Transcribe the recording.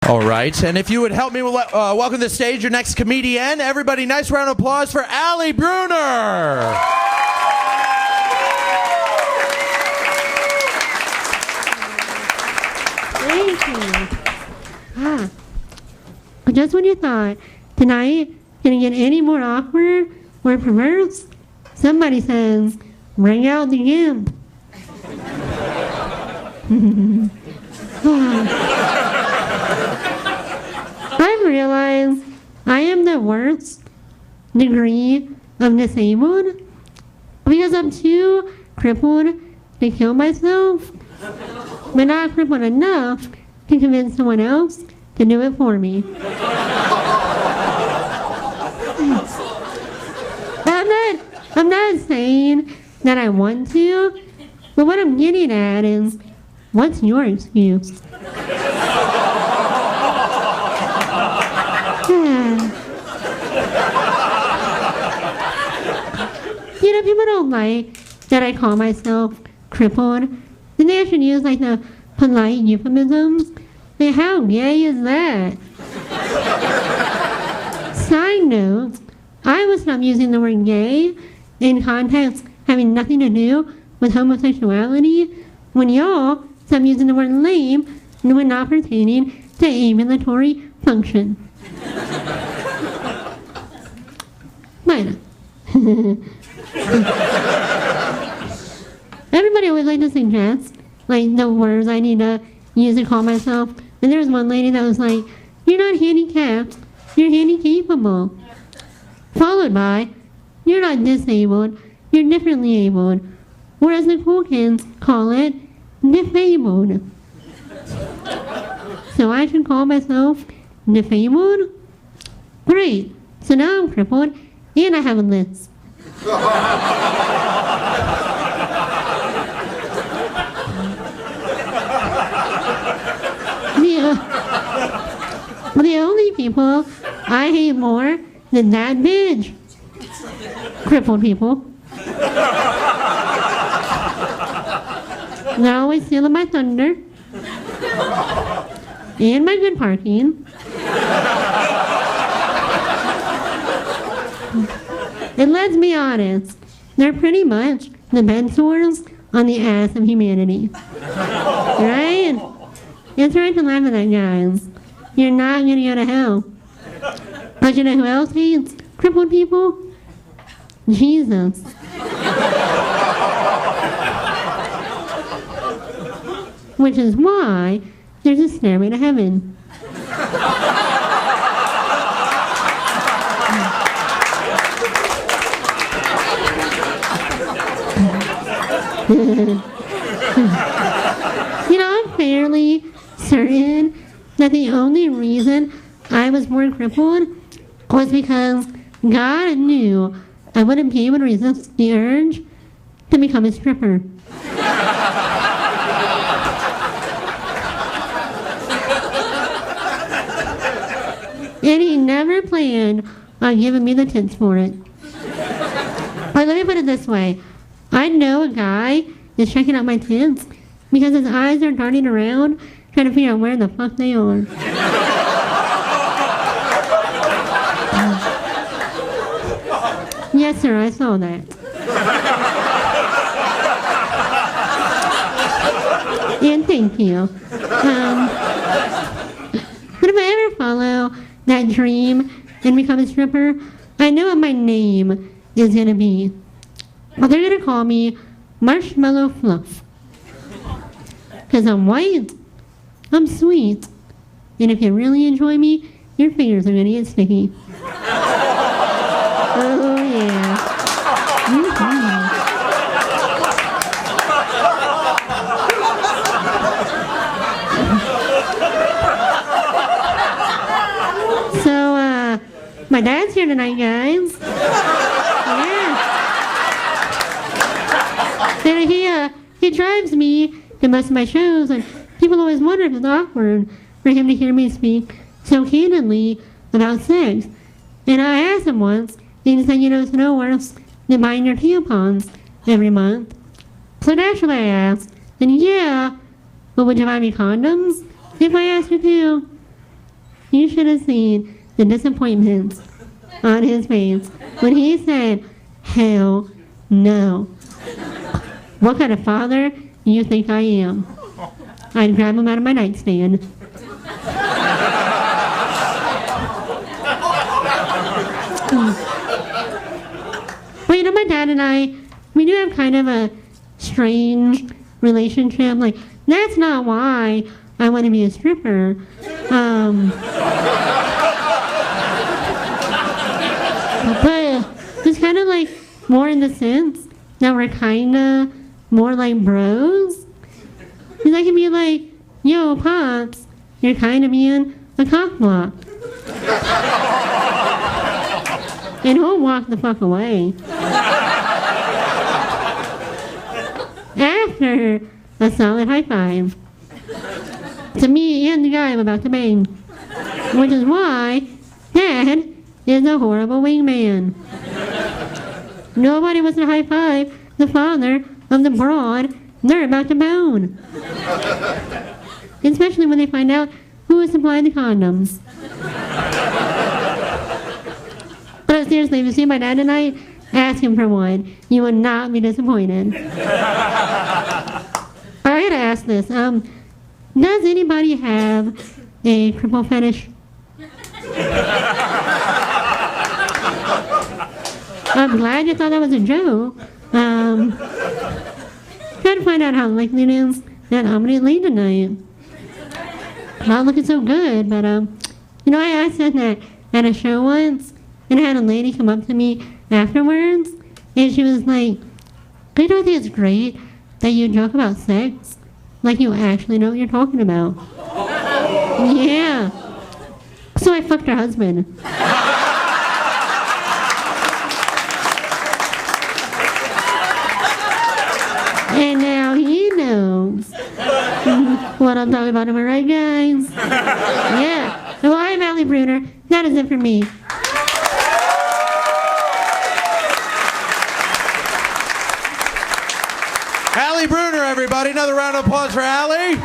All right, and if you would help me welcome to the stage your next comedian, everybody, nice round of applause for Allie Bruener. Thank you. Just when you thought tonight couldn't get any more awkward or perverse, somebody says, bring out the gimp. I've realized I am the worst degree of disabled because I'm too crippled to kill myself, but not crippled enough to convince someone else to do it for me. I'm not saying that I want to, but what I'm getting at is, what's your excuse? You know, people don't like that I call myself crippled. Then they should use like the polite euphemisms. Like, how gay is that? Side note, I would stop using the word gay in context having nothing to do with homosexuality when y'all stop using the word lame when not pertaining to ambulatory function. But everybody always like to suggest like the words I need to use to call myself. And there was one lady that was like, you're not handicapped, you're handy-capable. Followed by, you're not disabled, you're differently abled. Whereas the cool kids call it disabled. So I should call myself disabled? Great, so now I'm crippled and I have a list. The only people I hate more than that bitch. Crippled people. They're always stealing my thunder. And my good parking. And let's be honest, they're pretty much the bed sores on the ass of humanity. Right? It's right to laugh at that, guys. You're not gonna go to hell. But you know who else hates crippled people? Jesus. Which is why there's a stairway to heaven. You know, I'm fairly certain that the only reason I was born crippled was because God knew I wouldn't be able to resist the urge to become a stripper. And he never planned on giving me the tits for it. But let me put it this way. I know a guy is checking out my tits because his eyes are darting around trying to figure out where the fuck they are. Yes, sir, I saw that. And thank you. But if I ever follow that dream and become a stripper, I know what my name is going to be. Well, they're going to call me Marshmallow Fluff. Because I'm white, I'm sweet, and if you really enjoy me, your fingers are going to get sticky. Oh, yeah. Mm-hmm. So, my dad's here tonight, guys. Yeah. And he drives me to most of my shows, and people always wonder if it's awkward for him to hear me speak so candidly about sex. And I asked him once, and he said, you know, it's no worse than buying your tampons every month. So naturally I asked, and yeah, but would you buy me condoms if I asked you to? You should have seen the disappointment on his face when he said, hell no. What kind of father do you think I am? I'd grab him out of my nightstand. Well, you know, my dad and I, we do have kind of a strange relationship. Like, that's not why I want to be a stripper. But it's kind of like more in the sense that we're kind of more like bros. Because I can be like, yo, Pops, you're kind of being a cock block. And he'll walk the fuck away. After a solid high five to me and the guy I'm about to bang. Which is why Dad is a horrible wingman. Nobody wants to high five the father of the broad they're about to bone. Especially when they find out who has supplied the condoms. But seriously, if you see my dad tonight, ask him for one. You will not be disappointed. I gotta ask this. Does anybody have a cripple fetish? I'm glad you thought that was a joke. Try to find out how likely it is that I'm gonna leave tonight. Not looking so good, but you know, I said that at a show once, and I had a lady come up to me afterwards, and she was like, "I don't think it's great that you joke about sex, like you actually know what you're talking about." Yeah. So I fucked her husband. And now he knows what I'm talking about. Am I right, guys? Yeah. Well, I'm Allie Bruener. That is it for me. Allie Bruener, everybody. Another round of applause for Allie.